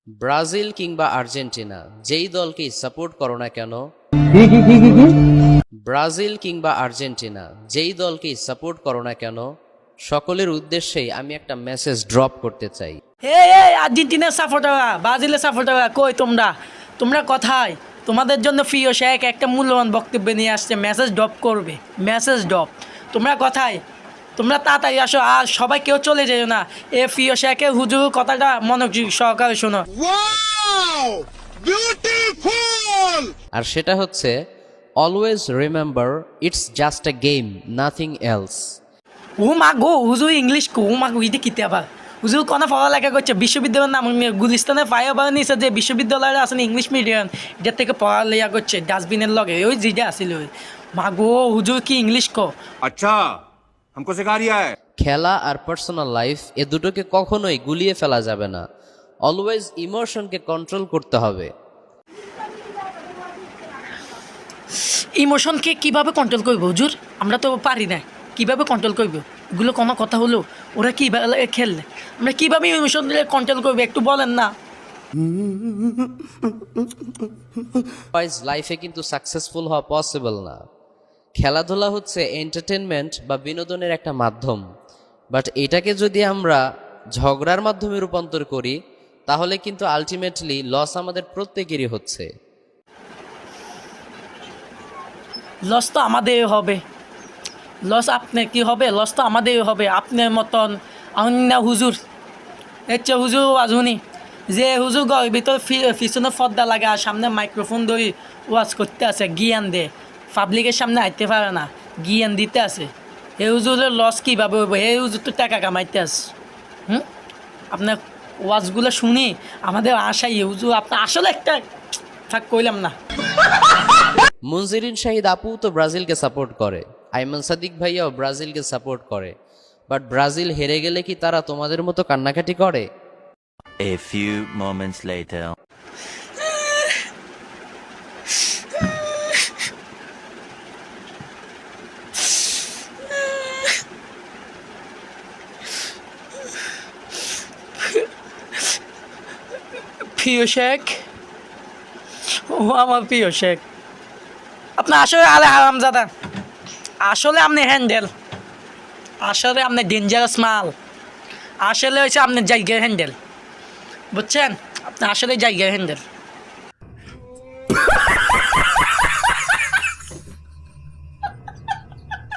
Brazil কিংবা Argentina যেই দলকেই support করো না কেন, ব্রাজিল কিংবা আর্জেন্টিনা যেই দলকেই সাপোর্ট করো না কেন, সকলের উদ্দেশ্যেই আমি একটা মেসেজ ড্রপ করতে চাই। আর্জেন্টিনার সাপোর্টাররা, ব্রাজিলের সাপোর্টাররা, কই তোমরা কোথায়? তোমাদের জন্য প্রিয় শেখ একটা মূল্যবান বক্তব্য নিয়ে আসছে, মেসেজ ড্রপ করবে, মেসেজ ড্রপ। তোমরা কোথায়? তোমরা তাড়াতাড়ি আসো, আর সবাই কেউ চলে যেও না। এ প্রিয় শেখের হুজুর কথাটা মনোযোগ সহকারে শোনো। আর সেটা হচ্ছে, always remember it's just a game, nothing else. ও মা গো, হুজুর ইংলিশ কো, ও মা গো, এটা কিতে আবার হুজুর কোনো পড়ালেখা করছে বিশ্ববিদ্যালয়ের নাম গুলিস্তানের ফায়ার নিছে যে বিশ্ববিদ্যালয়ের আসেন ইংলিশ মিডিয়াম, এটার থেকে পড়ালেখা করছে ডাস্টবিনের লগে, ওই যেটা আসিল। মা গো, হুজুর কি ইংলিশ কো? अच्छा हमको सिखा रिया है। খেলা আর পার্সোনাল লাইফ এ দুটোকে কখনোই গুলিয়ে ফেলা যাবে না। অলওয়েজ ইমোশনকে কন্ট্রোল করতে হবে। ইমোশনকে কিভাবে কন্ট্রোল করবো হুজুর? আমরা তো পারি না, কিভাবে কন্ট্রোল করবো? এগুলো কোনো কথা হলো? ওরা কীভাবে খেললে আমরা কীভাবে ইমোশন কন্ট্রোল করবো একটু বলেন না। লাইফে কিন্তু সাকসেসফুল হওয়া পসিবল না। খেলাধুলা হচ্ছে এন্টারটেনমেন্ট বা বিনোদনের একটা মাধ্যম, বাট এটাকে যদি আমরা ঝগড়ার মাধ্যমে রূপান্তর করি, তাহলে কিন্তু আলটিমেটলি লস আমাদের প্রত্যেকেরই হচ্ছে। লস তো আমাদের হবে, লস আপনি কি হবে? লস তো আমাদের হবে। আপনার মতন অন্য হুজুর, এর হুজুর আজুনি যে হুজুর ঘরের ভিতর পিছনে পর্দা লাগে আর সামনে মাইক্রোফোন ধরি ওয়াজ করতে আছে, জ্ঞান দে, পাবলিকের সামনে আইতে পারে না, জ্ঞান দিতে আছে। এই হুজুরের লস কীভাবে হইব? এই হুজুর তো টাকা কামাইতে আছে। আপনার ওয়াজগুলো শুনি আমাদের আশাই হুজুর আপনার আসলে একটা থাক কইলাম না। মুনজিরিন শাহিদ আপু তো ব্রাজিলকে সাপোর্ট করে, আইমান সাদিক ভাইয়াও ব্রাজিলকে সাপোর্ট করে, বাট ব্রাজিল হেরে গেলে কি তারা তোমাদের মতো কান্নাকাটি করে? A few moments later. প্রিয় শেখ, ও আমার প্রিয় শেখ, আপনার আসলে আলে হারামজাদা, আসলে আপনি হ্যান্ডেল, আসলে আপনি ডেঞ্জারাস মাল, আসলে হয়েছে আপনার জায়গায় হ্যান্ডেল, বুঝছেন? আপনি আসলে জায়গায় হ্যান্ডেল।